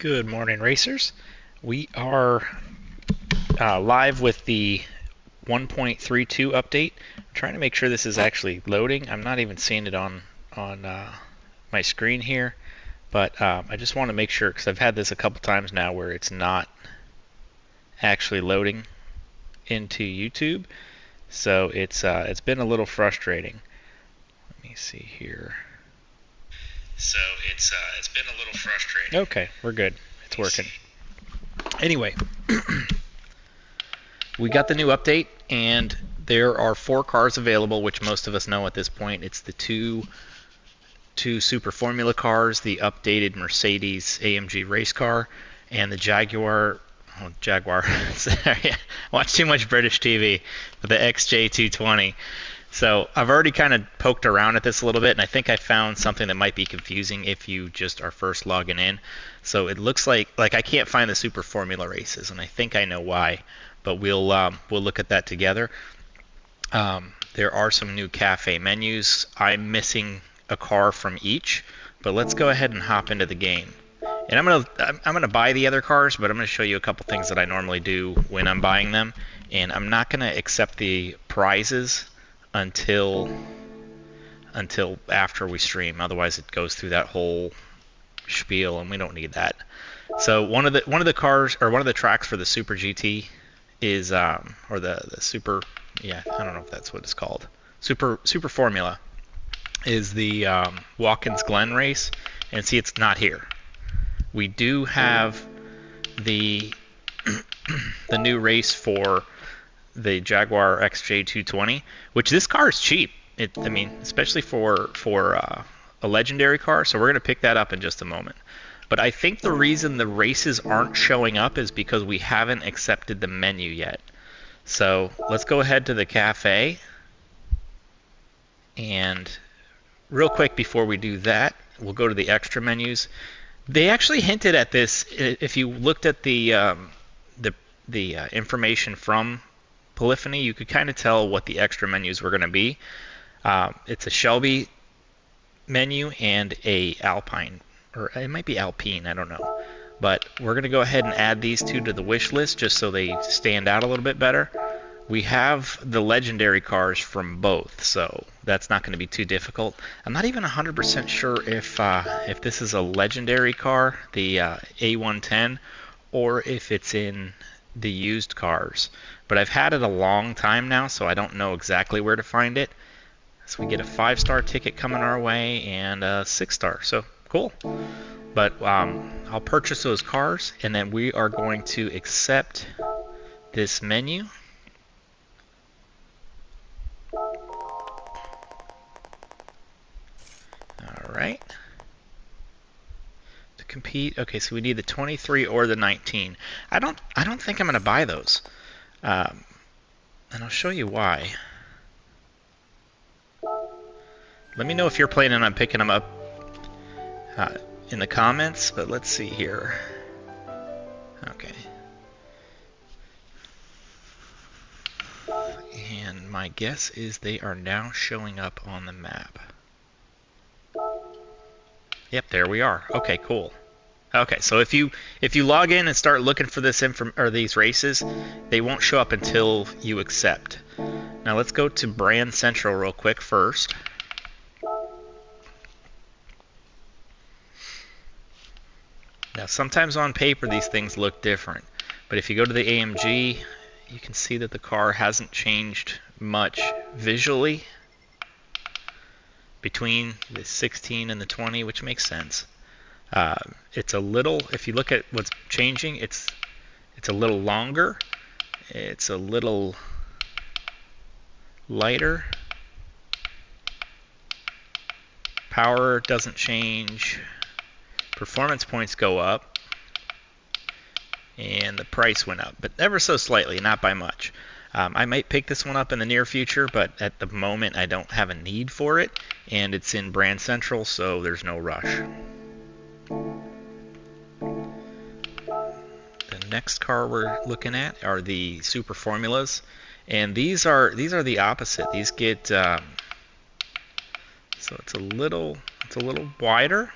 Good morning, racers. We are live with the 1.32 update. I'm trying to make sure this is actually loading. I'm not even seeing it on my screen here, but I just want to make sure because I've had this a couple times now where it's not actually loading into YouTube. So it's been a little frustrating. Let me see here. So it's been a little frustrating. Okay, we're good. It's working. Anyway, we got the new update, and there are 4 cars available, which most of us know at this point. It's the two Super Formula cars, the updated Mercedes AMG race car, and the Jaguar. Sorry, I watch too much British TV. The XJ220. So I've already kind of poked around at this a little bit, and I think I found something that might be confusing if you just are first logging in. So it looks like I can't find the Super Formula races, and I think I know why. But we'll look at that together. There are some new cafe menus. I'm missing a car from each, but let's go ahead and hop into the game. And I'm gonna buy the other cars, but I'm gonna show you a couple things that I normally do when I'm buying them. And I'm not gonna accept the prizes until after we stream. Otherwise, it goes through that whole spiel, and we don't need that. So one of the cars, or one of the tracks for the Super GT is or the Super, yeah, I don't know if that's what it's called. Super Formula is the Watkins Glen race, and see, it's not here. We do have the the new race for the Jaguar XJ220, which this car is cheap. I mean, especially for a legendary car. So we're gonna pick that up in just a moment. But I think the reason the races aren't showing up is because we haven't accepted the menu yet. So let's go ahead to the cafe. And real quick before we do that, we'll go to the extra menus. They actually hinted at this. If you looked at the information from Polyphony, you could kind of tell what the extra menus were going to be. It's a Shelby menu and a Alpine, or it might be Alpine, I don't know. But we're going to go ahead and add these two to the wish list just so they stand out a little bit better. We have the legendary cars from both, so that's not going to be too difficult. I'm not even 100% sure if this is a legendary car, the A110, or if it's in the used cars. But I've had it a long time now, so I don't know exactly where to find it. So we get a 5-star ticket coming our way and a 6-star, so cool. But I'll purchase those cars, and then we are going to accept this menu. Alright. To compete, okay, so we need the 23 or the 19. I don't think I'm going to buy those. And I'll show you why. Let me know if you're planning on picking them up in the comments, but let's see here. Okay. And my guess is they are now showing up on the map. Yep, there we are. Okay, cool. Okay, so if you log in and start looking for these races, they won't show up until you accept. Now let's go to Brand Central real quick first. Now sometimes on paper these things look different, but if you go to the AMG, you can see that the car hasn't changed much visually between the 16 and the 20, which makes sense. It's a little, if you look at what's changing, it's a little longer, it's a little lighter, power doesn't change, performance points go up, and the price went up, but ever so slightly, not by much. I might pick this one up in the near future, but at the moment I don't have a need for it, and it's in Brand Central, so there's no rush. The next car we're looking at are the Super Formulas, and these are the opposite. These get so it's a little wider.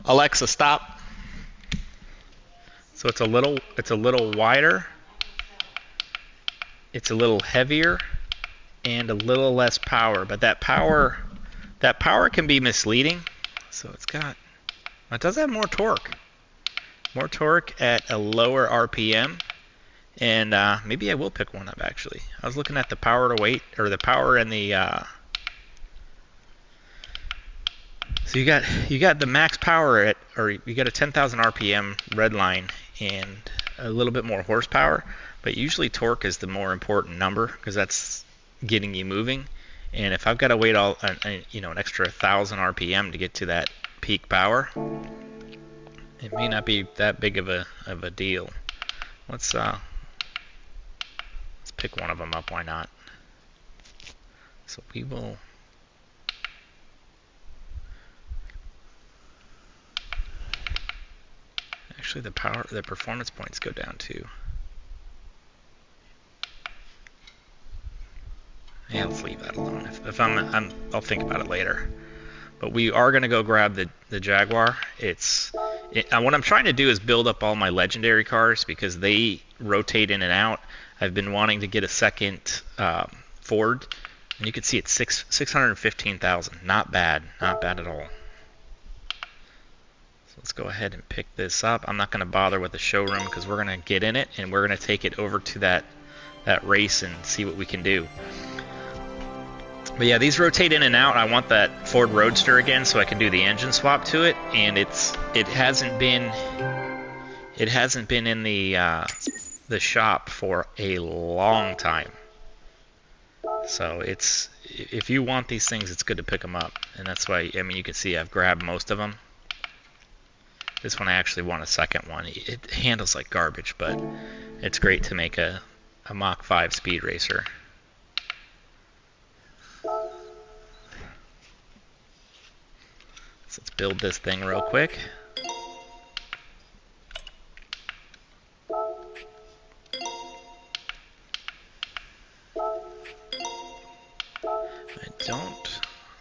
Alexa, stop. So it's a little wider, it's a little heavier, and a little less power. But that power can be misleading. So it does have more torque. More torque at a lower RPM. And maybe I will pick one up actually. I was looking at the power to weight, or the power and the so you got the max power at, or you got a 10,000 RPM red line and a little bit more horsepower, but usually torque is the more important number because that's getting you moving. And if I've got to wait an extra 1,000 RPM to get to that peak power, it may not be that big of a deal. Let's pick one of them up. Why not? So we will. Actually, the performance points go down too. Yeah, let's leave that alone. If I'll think about it later. But we are going to go grab the Jaguar. What I'm trying to do is build up all my legendary cars because they rotate in and out. I've been wanting to get a second Ford, and you can see it's 615,000. Not bad at all. So let's go ahead and pick this up. I'm not going to bother with the showroom because we're going to get in it and we're going to take it over to that race and see what we can do. But yeah, these rotate in and out. I want that Ford Roadster again so I can do the engine swap to it, and it hasn't been in the shop for a long time. So if you want these things, it's good to pick them up, and that's why, I mean, you can see I've grabbed most of them. This one I actually want a second one. It handles like garbage, but it's great to make a Mach 5 speed racer. So let's build this thing real quick.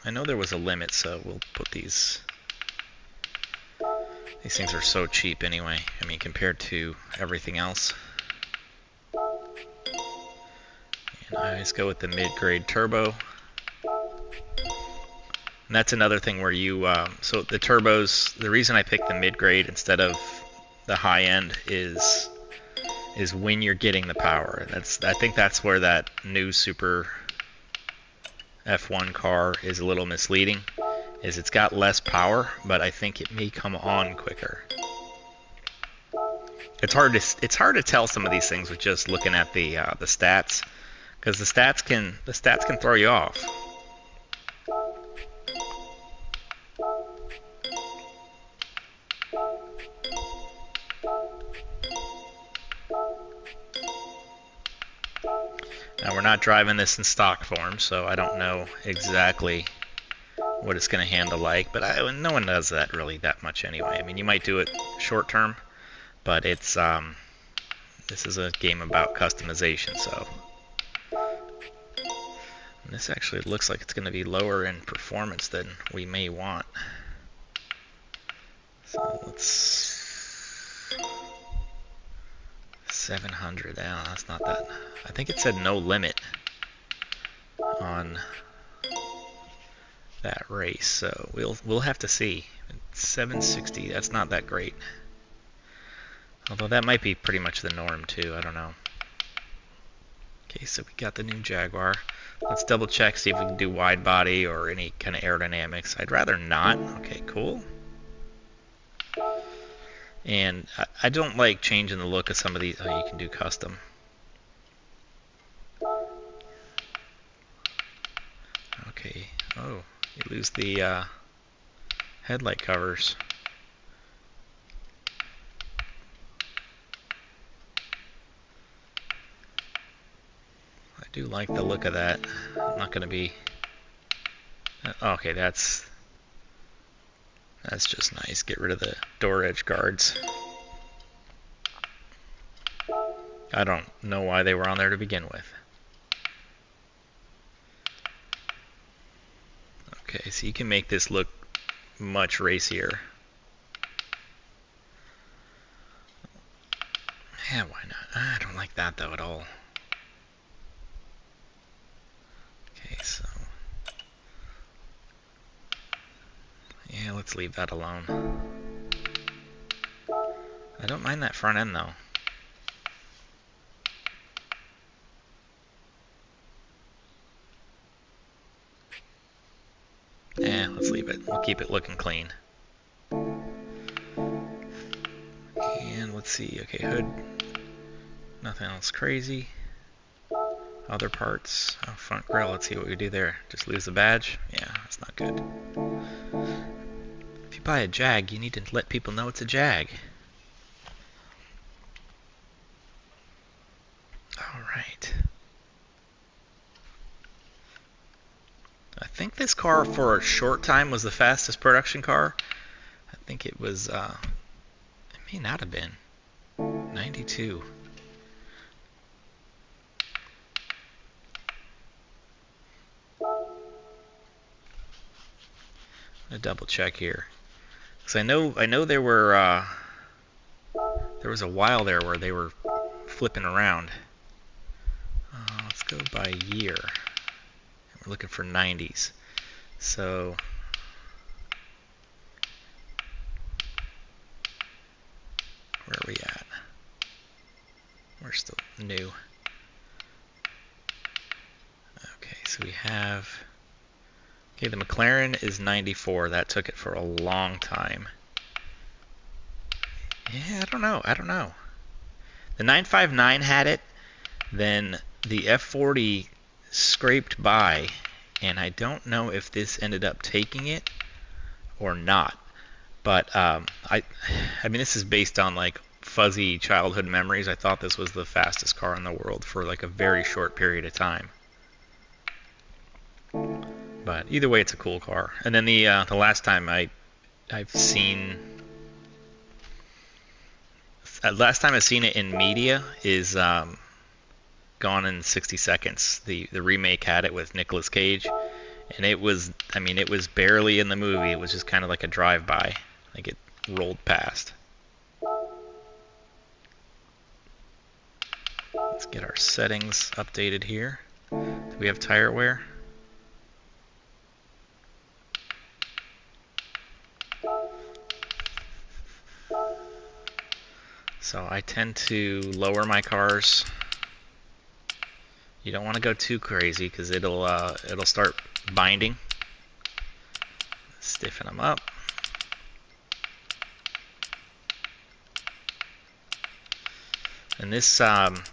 I know there was a limit, so we'll put these. These things are so cheap anyway. I mean, compared to everything else. And I always go with the mid-grade turbo. And that's another thing where you, so the turbos, the reason I picked the mid-grade instead of the high-end is when you're getting the power. I think that's where that new Super F1 car is a little misleading, is it's got less power, but I think it may come on quicker. It's hard to tell some of these things with just looking at the stats, because the stats can throw you off. Now, we're not driving this in stock form, so I don't know exactly what it's going to handle like, but no one does that really that much anyway. I mean, you might do it short term, but it's this is a game about customization, so. And this actually looks like it's going to be lower in performance than we may want. So let's 700. Yeah, that's not that. I think it said no limit on that race, so we'll have to see. 760. That's not that great. Although that might be pretty much the norm too. I don't know. Okay, so we got the new Jaguar. Let's double check, see if we can do wide body or any kind of aerodynamics. I'd rather not. Okay, cool. And I don't like changing the look of some of these. Oh, you can do custom. Okay. Oh, you lose the headlight covers. I do like the look of that. I'm not going to be... Okay, that's just nice. Get rid of the door edge guards. I don't know why they were on there to begin with. Okay, so you can make this look much racier. Yeah, why not? I don't like that though at all. Okay, so yeah, let's leave that alone. I don't mind that front end though. Yeah, let's leave it. We'll keep it looking clean. And let's see. Okay, hood. Nothing else crazy. Other parts. Oh, front grille. Let's see what we do there. Just lose the badge? Yeah, that's not good. If you buy a Jag, you need to let people know it's a Jag. Alright. I think this car for a short time was the fastest production car. I think it was, it may not have been. 92. I'm gonna double check here. Because I know there were, there was a while there where they were flipping around. Let's go by year. We're looking for 90s. So where are we at? We're still new. Okay, so we have, okay, the McLaren is 94. That took it for a long time. Yeah, I don't know. The 959 had it, then the F40 scraped by, and I don't know if this ended up taking it or not. But I mean, this is based on like fuzzy childhood memories. I thought this was the fastest car in the world for like a very short period of time. But either way, it's a cool car. And then the last time I've seen, last time I've seen it in media is Gone in 60 Seconds. The remake had it with Nicolas Cage, and it was, I mean, it was barely in the movie. It was just kind of like a drive-by, like it rolled past. Let's get our settings updated here. Do we have tire wear? So I tend to lower my cars. You don't want to go too crazy because it'll start binding. Stiffen them up. And this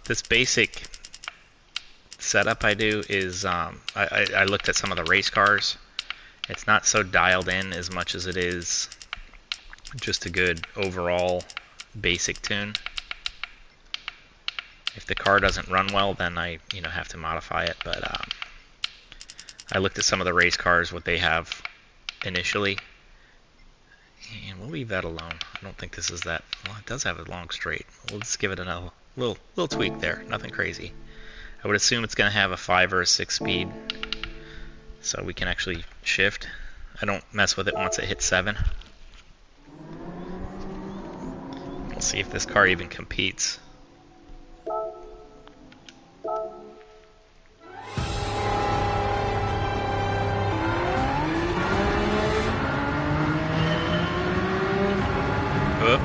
this basic setup I do is I looked at some of the race cars. It's not so dialed in as much as it is just a good overall basic tune. If the car doesn't run well, then I have to modify it. But I looked at some of the race cars, what they have initially, and we'll leave that alone. I don't think this is that. Well, it does have a long straight. We'll just give it a little tweak there. Nothing crazy. I would assume it's going to have a 5 or a 6 speed, so we can actually shift. I don't mess with it once it hits 7. We'll see if this car even competes. Whoop.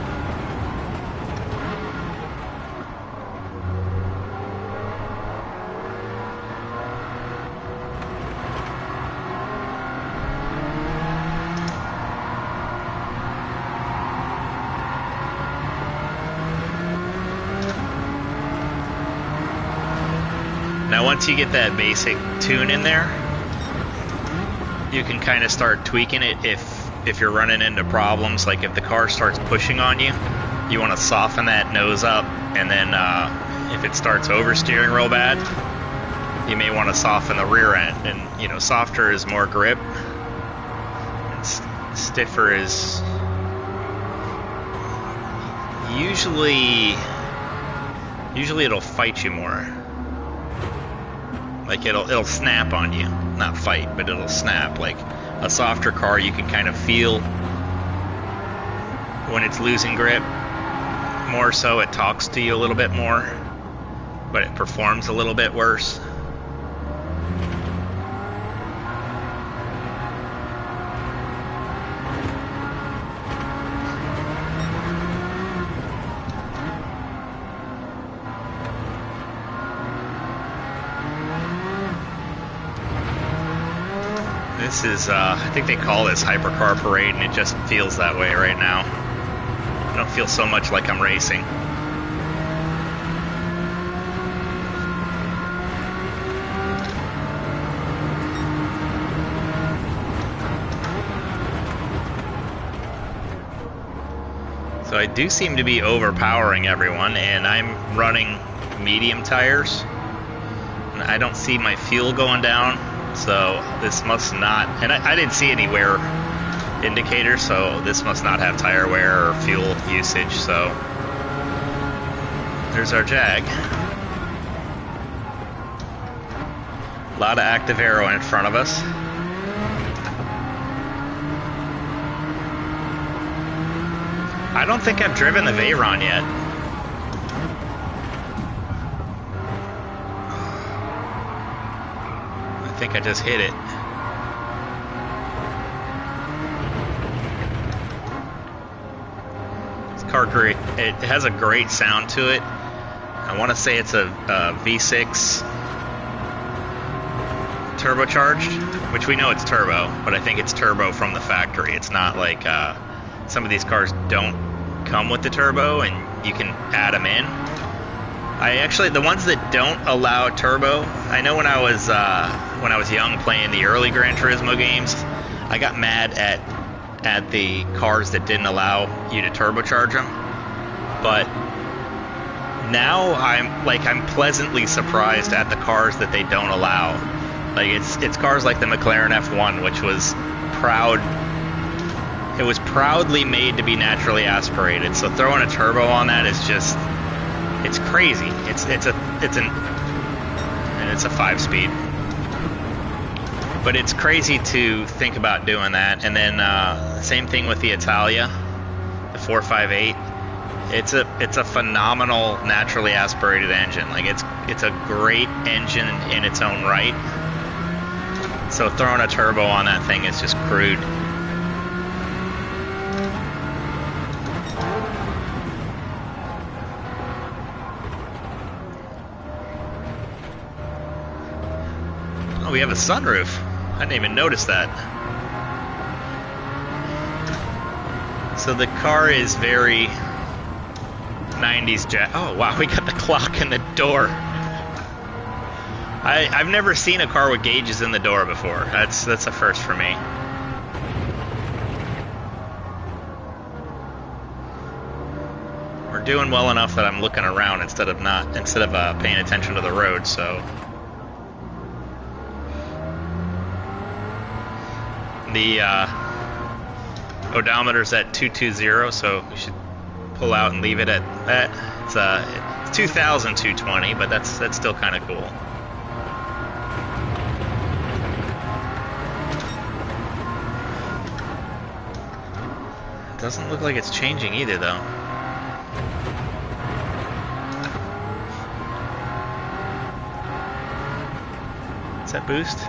Now once you get that basic tune in there, you can kind of start tweaking it if you're running into problems. Like if the car starts pushing on you, you want to soften that nose up, and then if it starts oversteering real bad, you may want to soften the rear end. And softer is more grip, and stiffer is usually it'll fight you more. Like it'll snap on you, not fight, but it'll snap. Like a softer car, you can kind of feel when it's losing grip, more so it talks to you a little bit more, but it performs a little bit worse. This is, I think they call this Hypercar Parade, and it just feels that way right now. I don't feel so much like I'm racing. So I do seem to be overpowering everyone, and I'm running medium tires. And I don't see my fuel going down. So this must not, and I didn't see any wear indicators, so this must not have tire wear or fuel usage. So there's our Jag. A lot of active aero in front of us. I don't think I've driven the Veyron yet. I think I just hit it. This car, great. It has a great sound to it. I want to say it's a V6 turbocharged, which we know it's turbo, but I think it's turbo from the factory. It's not like some of these cars don't come with the turbo, and you can add them in. I actually, the ones that don't allow turbo, I know when I was young playing the early Gran Turismo games, I got mad at the cars that didn't allow you to turbocharge them. But now I'm pleasantly surprised at the cars that they don't allow. Like it's cars like the McLaren F1, which was proud. It was proudly made to be naturally aspirated. So throwing a turbo on that is just, it's crazy. It's a 5-speed, but it's crazy to think about doing that. And then same thing with the Italia, the 458. It's a phenomenal naturally aspirated engine. Like it's a great engine in its own right. So throwing a turbo on that thing is just crude. Oh, we have a sunroof. I didn't even notice that. So the car is very 90s jet. Oh wow, we got the clock in the door. I've never seen a car with gauges in the door before. That's a first for me. We're doing well enough that I'm looking around instead of paying attention to the road. So the odometer's at 220, so we should pull out and leave it at that. It's 2,220, but that's still kind of cool. Doesn't look like it's changing either, though. Is that boost?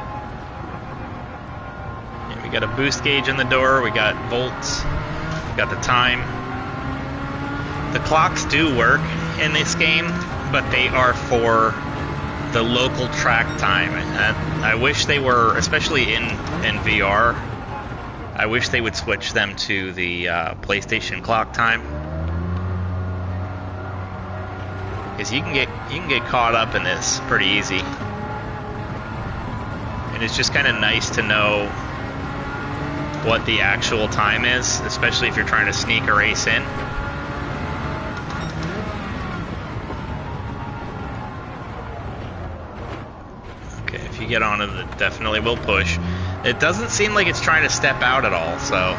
Yeah, we got a boost gauge in the door. We got volts. We got the time. The clocks do work in this game, but they are for the local track time. And I wish they were, especially in VR. I wish they would switch them to the PlayStation clock time, because you can get caught up in this pretty easy, and it's just kind of nice to know what the actual time is, especially if you're trying to sneak a race in. Okay, if you get on it, it definitely will push. It doesn't seem like it's trying to step out at all, so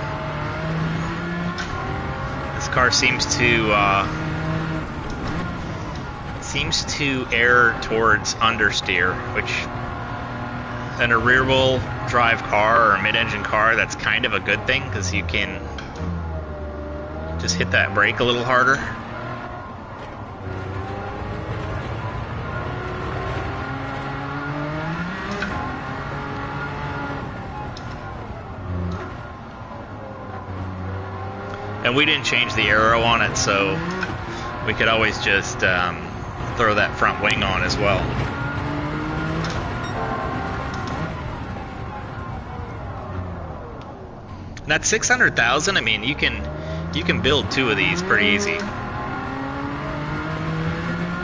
this car seems to err towards understeer, which in a rear-wheel drive car or a mid-engine car, that's kind of a good thing, because you can just hit that brake a little harder. And we didn't change the aero on it, so we could always just throw that front wing on as well. And that's 600,000. I mean, you can build 2 of these pretty easy.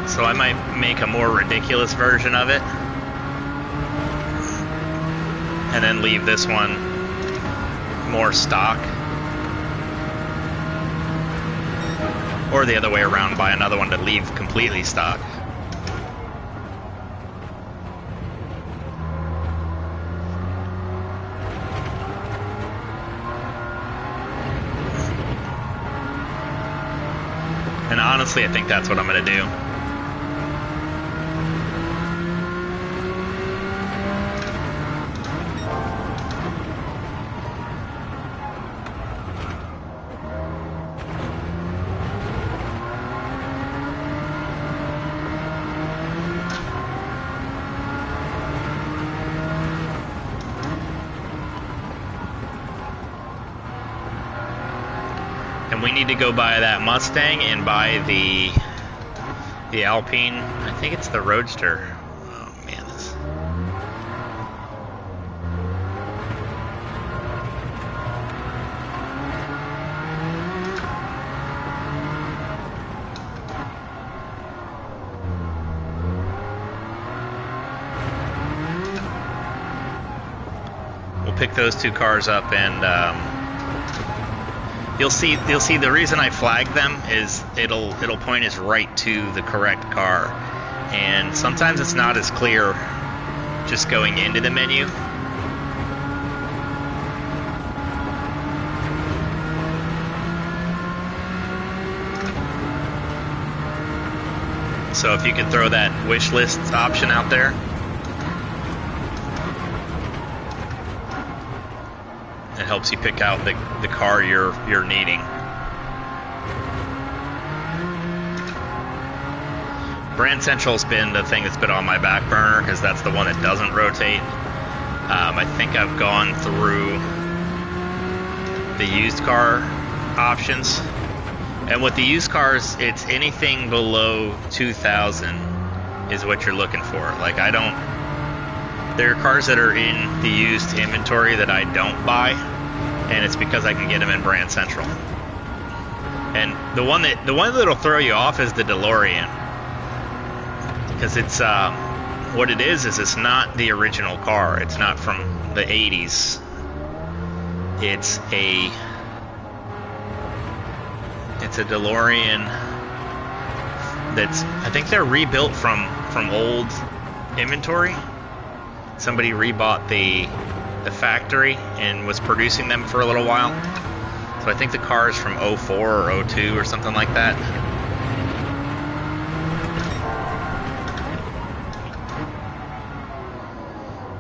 So I might make a more ridiculous version of it, and then leave this one more stock. Or the other way around, buy another one to leave completely stock. And honestly, I think that's what I'm going to do. And we need to go buy that Mustang and buy the Alpine. I think it's the Roadster. Oh man, this. We'll pick those 2 cars up and. You'll see the reason I flagged them is it'll point us right to the correct car, and sometimes it's not as clear just going into the menu. So if you could throw that wish list option out there. It helps you pick out the car you're needing. Brand Central's been the thing that's been on my back burner because that's the one that doesn't rotate. I think I've gone through the used car options, and with the used cars, it's anything below 2,000 is what you're looking for. Like there are cars that are in the used inventory that I don't buy, and it's because I can get them in Brand Central. And the one that'll throw you off is the DeLorean, because it's what it is it's not the original car. It's not from the 80s. It's a DeLorean that's, I think they're rebuilt from old inventory. Somebody rebought the factory and was producing them for a little while. So I think the car is from 04 or 02 or something like that.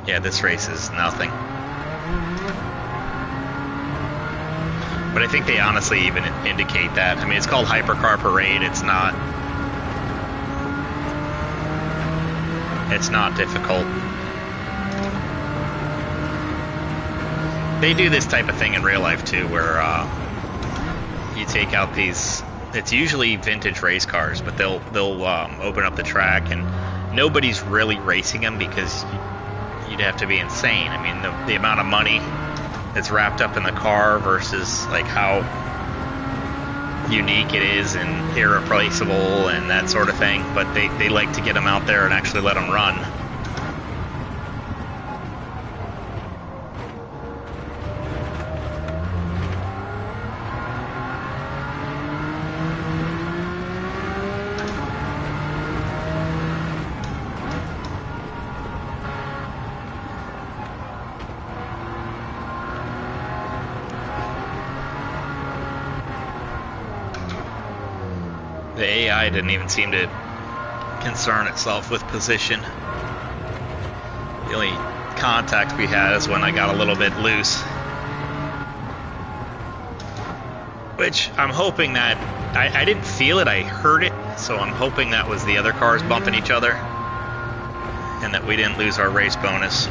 Yeah, this race is nothing. But I think they honestly even indicate that. I mean, it's called Hypercar Parade. It's not difficult. They do this type of thing in real life too, where you take out these. It's usually vintage race cars, but they'll open up the track and nobody's really racing them because you'd have to be insane. I mean, the amount of money that's wrapped up in the car versus like how unique it is and irreplaceable and that sort of thing. But they like to get them out there and actually let them run. The AI didn't even seem to concern itself with position. The only contact we had is when I got a little bit loose. Which I'm hoping that, I didn't feel it, I heard it, so I'm hoping that was the other cars bumping each other and that we didn't lose our race bonus.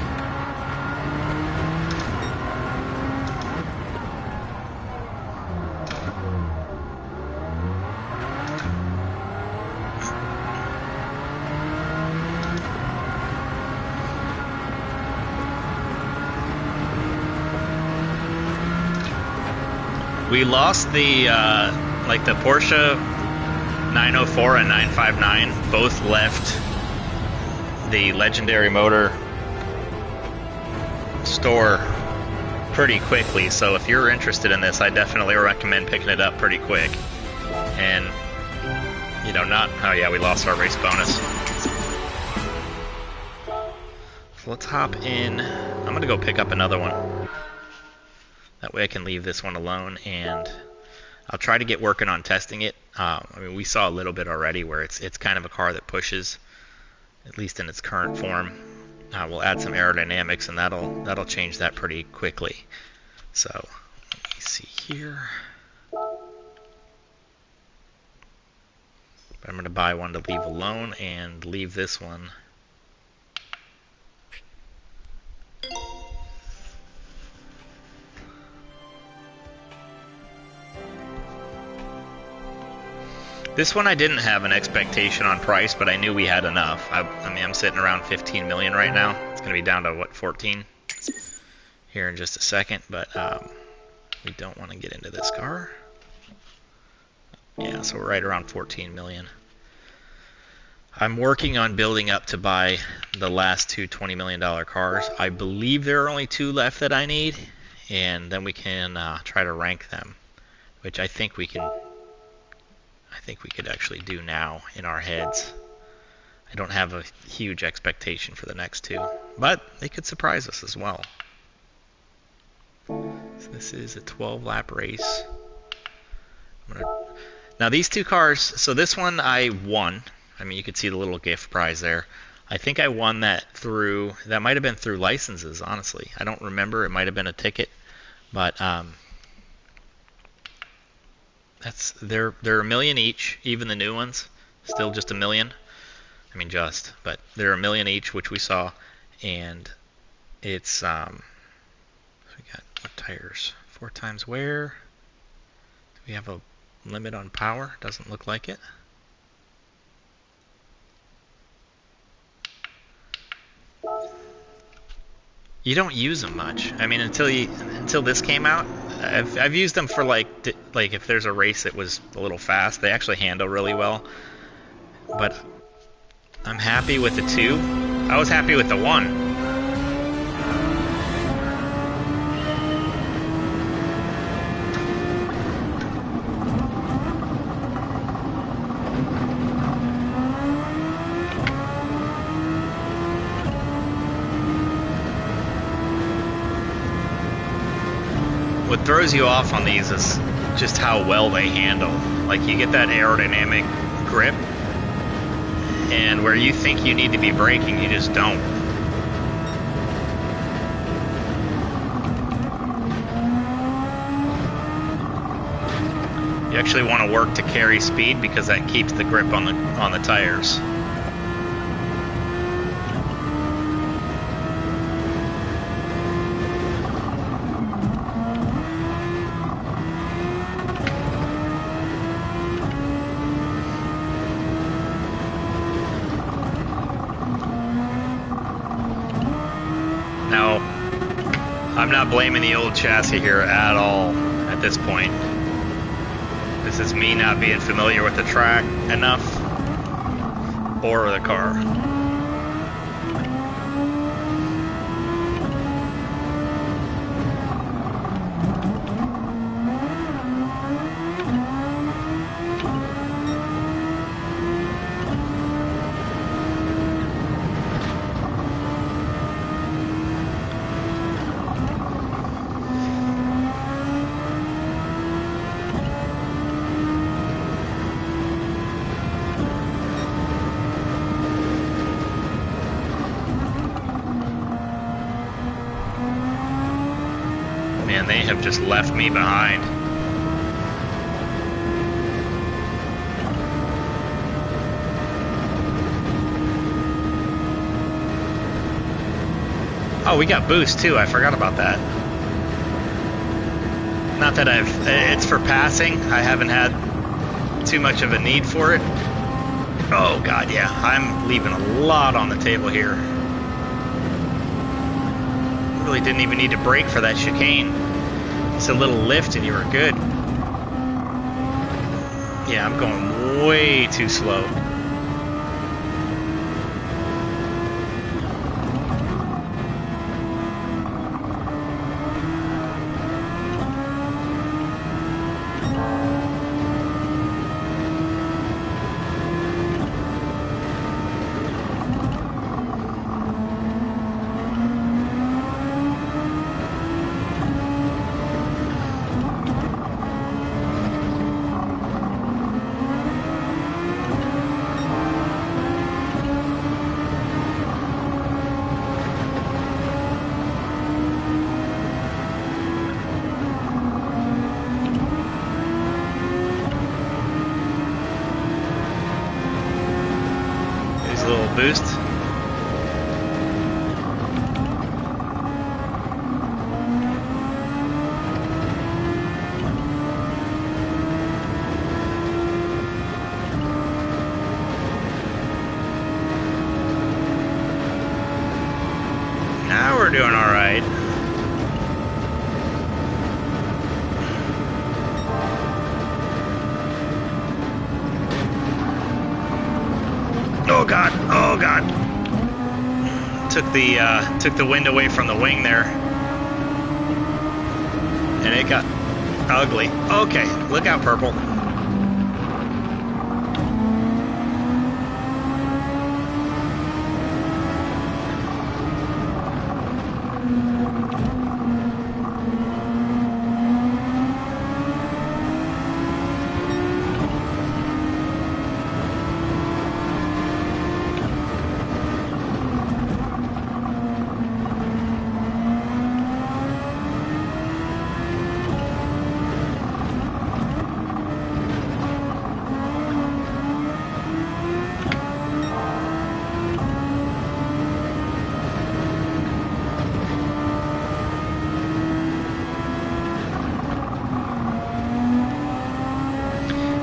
We lost the like the Porsche 904 and 959 both left the Legendary Motor store pretty quickly, so if you're interested in this, I definitely recommend picking it up pretty quick. And you know, not, oh yeah, we lost our race bonus. So let's hop in. I'm gonna go pick up another one. That way I can leave this one alone, and I'll try to get working on testing it. I mean, we saw a little bit already where it's kind of a car that pushes, at least in its current form. We'll add some aerodynamics, and that'll change that pretty quickly. So let me see here. I'm going to buy one to leave alone and leave this one. This one I didn't have an expectation on price, but I knew we had enough. I mean, I'm sitting around 15 million right now. It's going to be down to, what, 14 here in just a second, but we don't want to get into this car. Yeah, so we're right around 14 million. I'm working on building up to buy the last two $20 million cars. I believe there are only 2 left that I need, and then we can try to rank them, which I think we could actually do now in our heads. I don't have a huge expectation for the next 2, but they could surprise us as well. So this is a 12-lap race. Now these 2 cars, so this one I won. I mean, you could see the little gift prize there. I think I won that through, that might have been through licenses, honestly. I don't remember. It might have been a ticket, but they're $1 million each, even the new ones, still just $1 million. I mean, but they're $1 million each, which we saw, and it's we got what tires? 4 times wear. Do we have a limit on power? Doesn't look like it. You don't use them much. I mean, until this came out, I've used them for like if there's a race that was a little fast, they actually handle really well. But I'm happy with the 2. I was happy with the 1. What throws you off on these is just how well they handle. Like, you get that aerodynamic grip, and where you think you need to be braking, you just don't. You actually want to work to carry speed because that keeps the grip on the tires. Now, I'm not blaming the old chassis here at all at this point. This is me not being familiar with the track enough or the car. Man, they have just left me behind. Oh, we got boost too. I forgot about that. Not that it's for passing. I haven't had too much of a need for it. Oh God, yeah. I'm leaving a lot on the table here. Really didn't even need to brake for that chicane. Just a little lift and you were good. Yeah, I'm going way too slow. There's a little boost. Now we're doing all right. Oh God! Oh God! Took the wind away from the wing there, and it got ugly. Okay, look out, purple.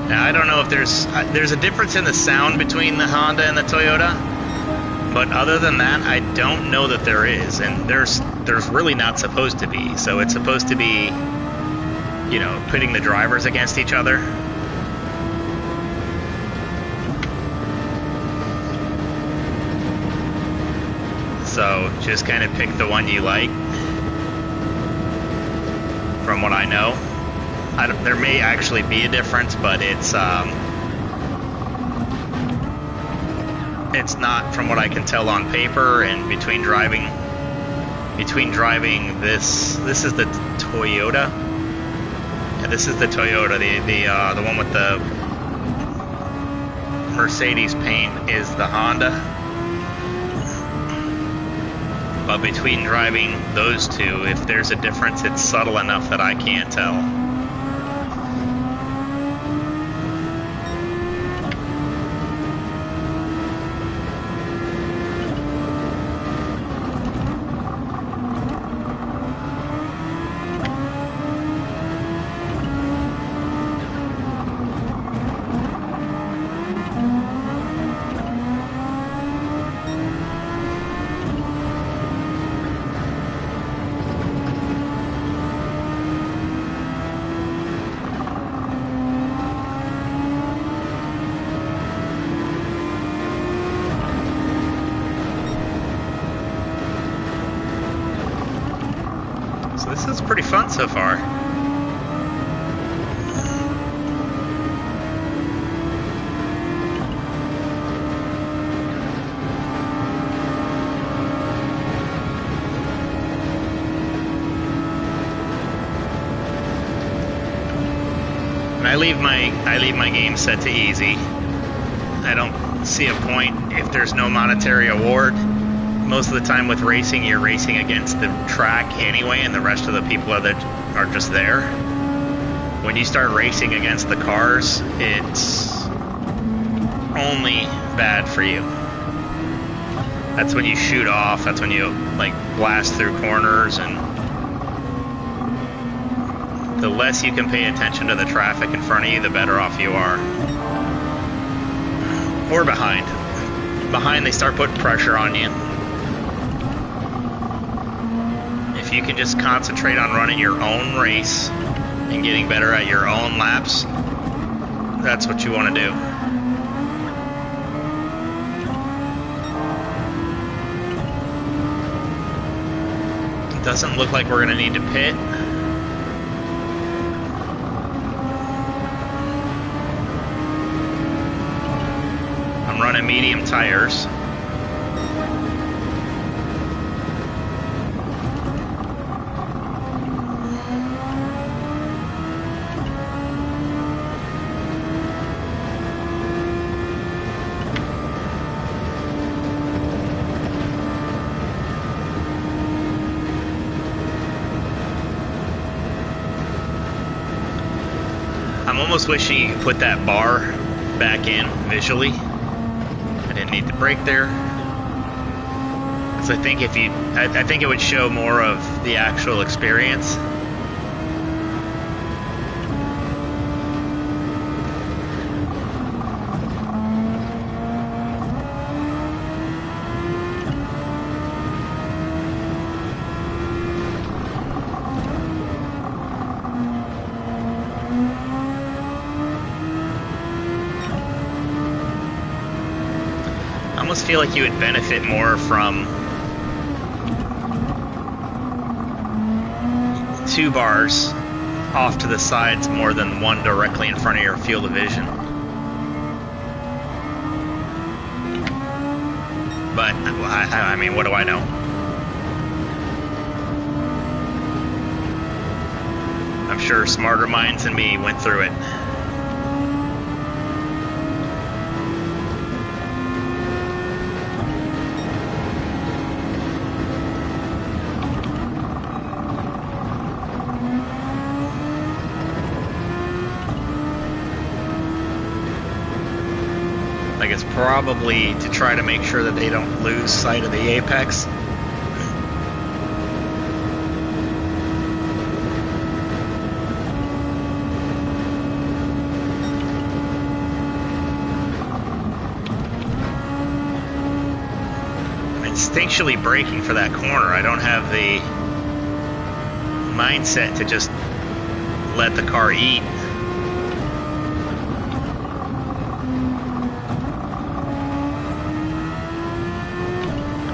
Now, I don't know if there's a difference in the sound between the Honda and the Toyota, but other than that, I don't know that there is, and there's really not supposed to be. So it's supposed to be, you know, pitting the drivers against each other. So just kind of pick the one you like, from what I know. There may actually be a difference, but it's not, from what I can tell on paper. And between driving this is the Toyota. Yeah, this is the Toyota. The one with the Mercedes paint is the Honda. But between driving those two, if there's a difference, it's subtle enough that I can't tell. So this is pretty fun so far. And I leave my game set to easy. I don't see a point if there's no monetary award. Most of the time with racing, you're racing against the track anyway, and the rest of the people are just there. When you start racing against the cars, it's only bad for you. That's when you shoot off. That's when you like blast through corners, and the less you can pay attention to the traffic in front of you, the better off you are. Or behind. Behind, they start putting pressure on you. If you can just concentrate on running your own race and getting better at your own laps, that's what you want to do. It doesn't look like we're going to need to pit. I'm running medium tires. I'm almost wishing you could put that bar back in visually. I didn't need to brake there. So I think if you, I think it would show more of the actual experience. I almost feel like you would benefit more from 2 bars off to the sides more than 1 directly in front of your field of vision. But I mean, what do I know? I'm sure smarter minds than me went through it. Like, it's probably to try to make sure that they don't lose sight of the apex. I'm instinctually braking for that corner. I don't have the mindset to just let the car eat.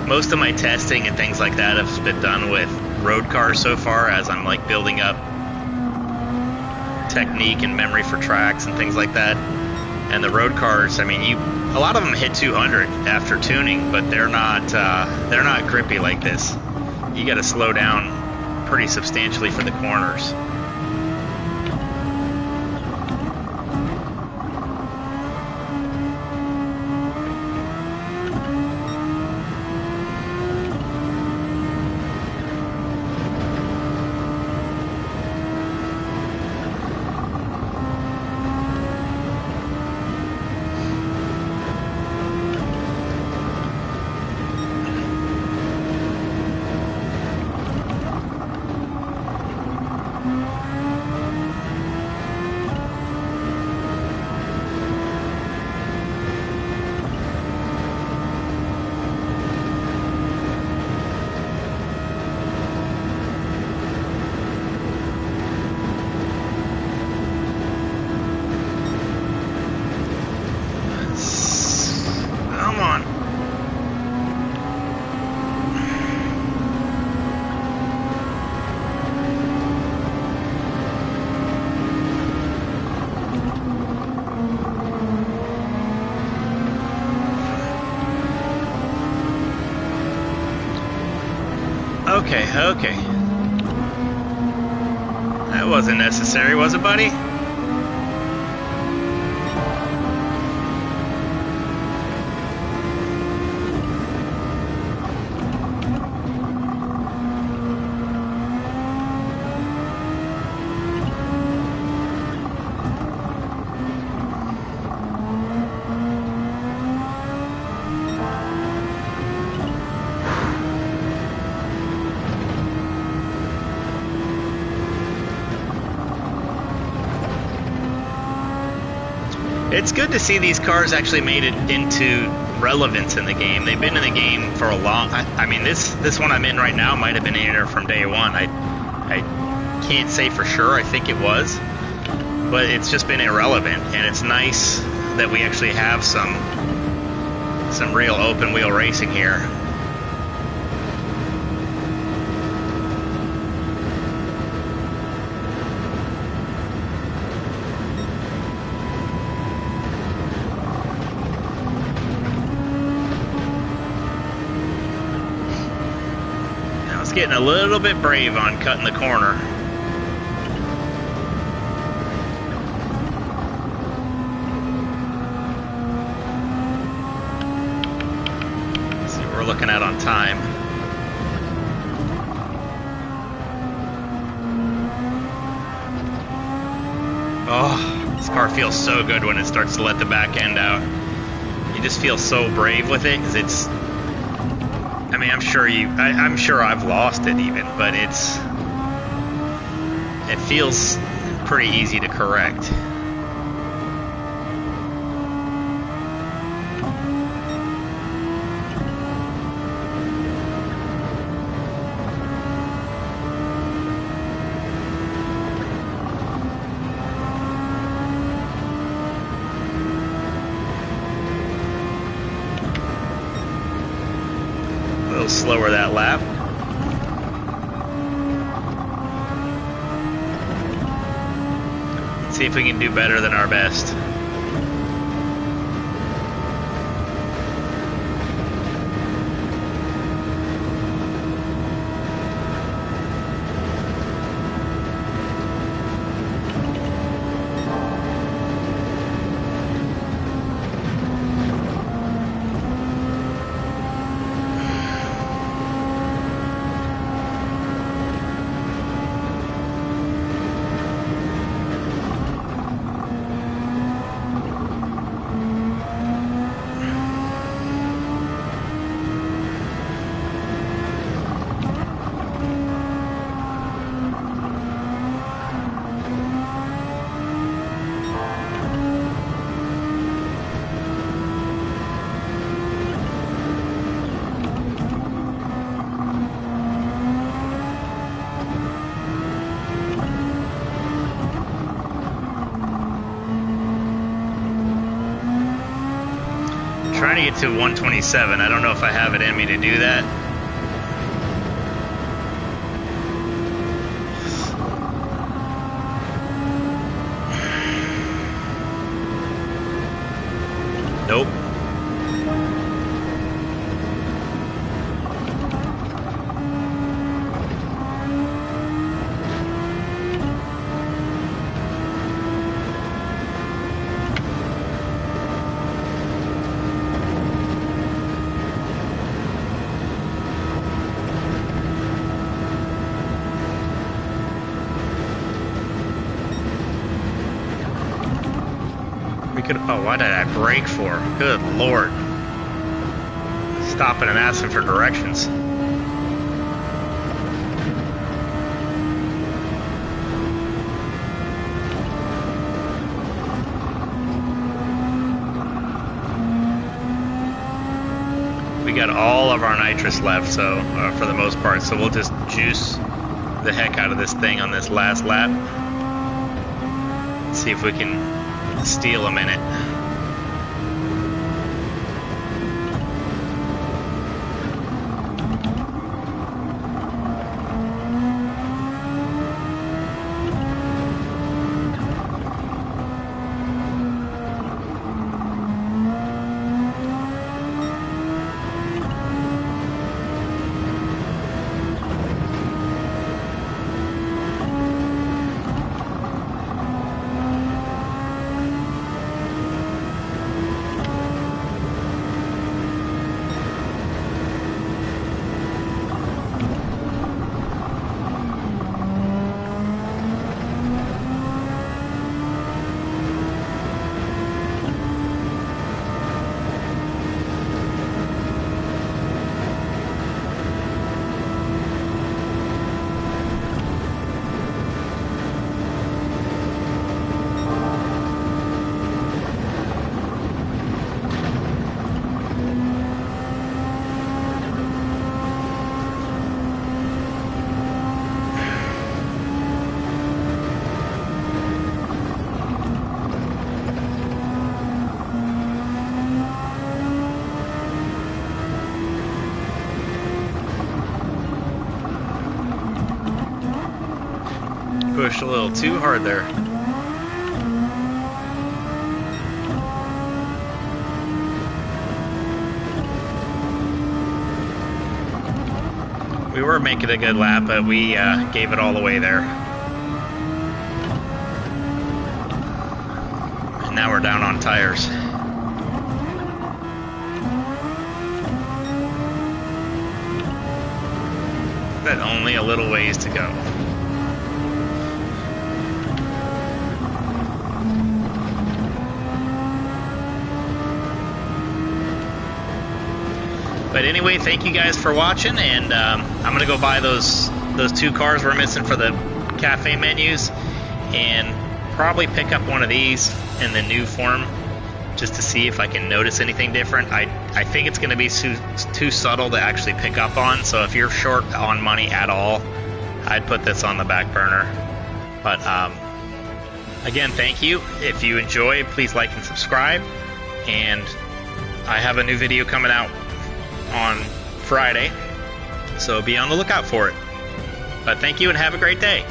Most of my testing and things like that has been done with road cars so far, as I'm like building up technique and memory for tracks and things like that. And the road cars, I mean, a lot of them hit 200 after tuning, but they're not grippy like this. You got to slow down pretty substantially for the corners. Okay. That wasn't necessary, was it, buddy? It's good to see these cars actually made it into relevance in the game. They've been in the game for a long. I mean, this one I'm in right now might have been in here from day one. I can't say for sure. I think it was, but it's just been irrelevant, and it's nice that we actually have some real open wheel racing here. Now it's getting a little bit brave on cutting the corner. Looking at on time. Oh, this car feels so good when it starts to let the back end out. You just feel so brave with it, because it's, I mean, I'm sure I've lost it even, but it feels pretty easy to correct. Slower that lap. Let's see if we can do better than our best. Trying to get to 127. I don't know if I have it in me to do that. Nope. Oh, what did I brake for? Good Lord. Stopping and asking for directions. We got all of our nitrous left, so for the most part, so we'll just juice the heck out of this thing on this last lap. See if we can steal a minute. pushed a little too hard there. We were making a good lap, but we gave it all away there. And now we're down on tires. But only a little ways to go. But anyway, thank you guys for watching, and I'm gonna go buy those 2 cars we're missing for the cafe menus, and probably pick up one of these in the new form, just to see if I can notice anything different. I think it's gonna be too subtle to actually pick up on, so if you're short on money at all, I'd put this on the back burner. But again, thank you. If you enjoy, please like and subscribe, and I have a new video coming out on Friday, so be on the lookout for it. But thank you and have a great day.